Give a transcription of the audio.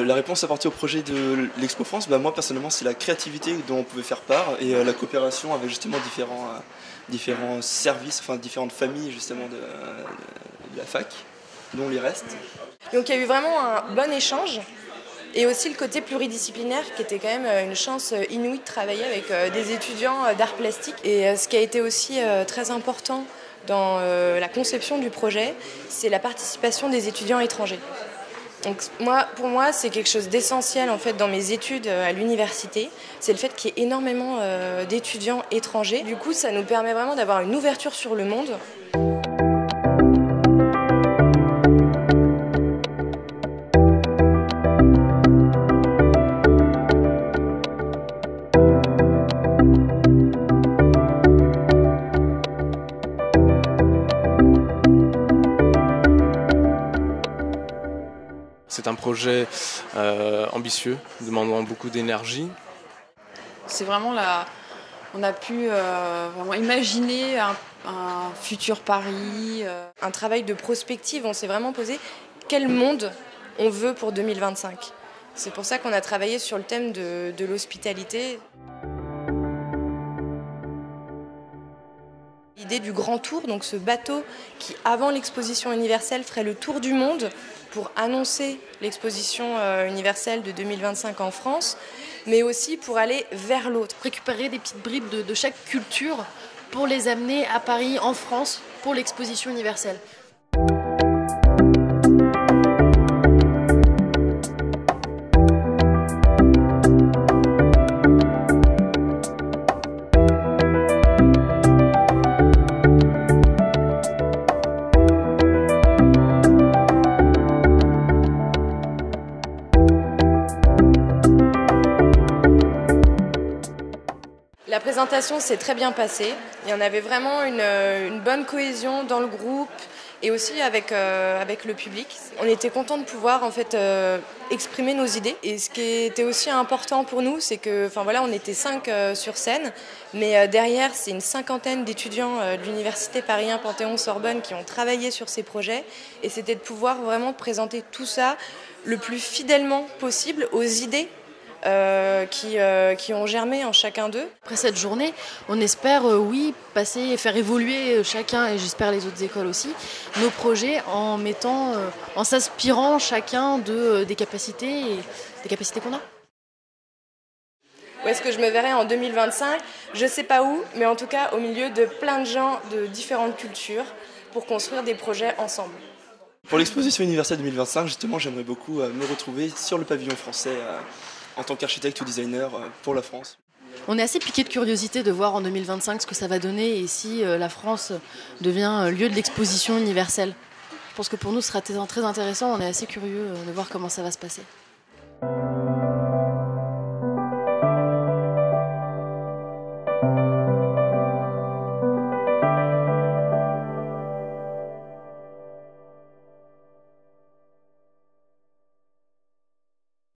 La réponse apportée au projet de l'Expo France, moi personnellement c'est la créativité dont on pouvait faire part et la coopération avec justement différents services, enfin différentes familles justement de la fac, dont les restes. Donc il y a eu vraiment un bon échange et aussi le côté pluridisciplinaire qui était quand même une chance inouïe de travailler avec des étudiants d'art plastique. Et ce qui a été aussi très important dans la conception du projet, c'est la participation des étudiants étrangers. Donc pour moi, c'est quelque chose d'essentiel en fait dans mes études à l'université. C'est le fait qu'il y ait énormément d'étudiants étrangers. Du coup, ça nous permet vraiment d'avoir une ouverture sur le monde. C'est un projet ambitieux, demandant beaucoup d'énergie. C'est vraiment on a pu vraiment imaginer un futur Paris. Un travail de prospective, on s'est vraiment posé quel monde on veut pour 2025. C'est pour ça qu'on a travaillé sur le thème de l'hospitalité. L'idée du grand tour, donc ce bateau qui, avant l'exposition universelle, ferait le tour du monde pour annoncer l'exposition universelle de 2025 en France, mais aussi pour aller vers l'autre. Récupérer des petites bribes de chaque culture pour les amener à Paris, en France, pour l'exposition universelle. La présentation s'est très bien passée. Il y en avait vraiment une bonne cohésion dans le groupe et aussi avec le public. On était contents de pouvoir en fait exprimer nos idées. Et ce qui était aussi important pour nous, c'est que, on était 5 sur scène, mais derrière, c'est une cinquantaine d'étudiants de l'université Paris 1 Panthéon-Sorbonne qui ont travaillé sur ces projets. Et c'était de pouvoir vraiment présenter tout ça le plus fidèlement possible aux idées qui ont germé en chacun d'eux. Après cette journée, on espère, passer et faire évoluer chacun, et j'espère les autres écoles aussi, nos projets en s'inspirant chacun des capacités qu'on a. Où est-ce que je me verrai en 2025 ? Je ne sais pas où, mais en tout cas au milieu de plein de gens de différentes cultures pour construire des projets ensemble. Pour l'exposition universelle 2025, justement, j'aimerais beaucoup me retrouver sur le pavillon français en tant qu'architecte ou designer pour la France. On est assez piqué de curiosité de voir en 2025 ce que ça va donner et si la France devient lieu de l'exposition universelle. Je pense que pour nous, ce sera très intéressant. On est assez curieux de voir comment ça va se passer.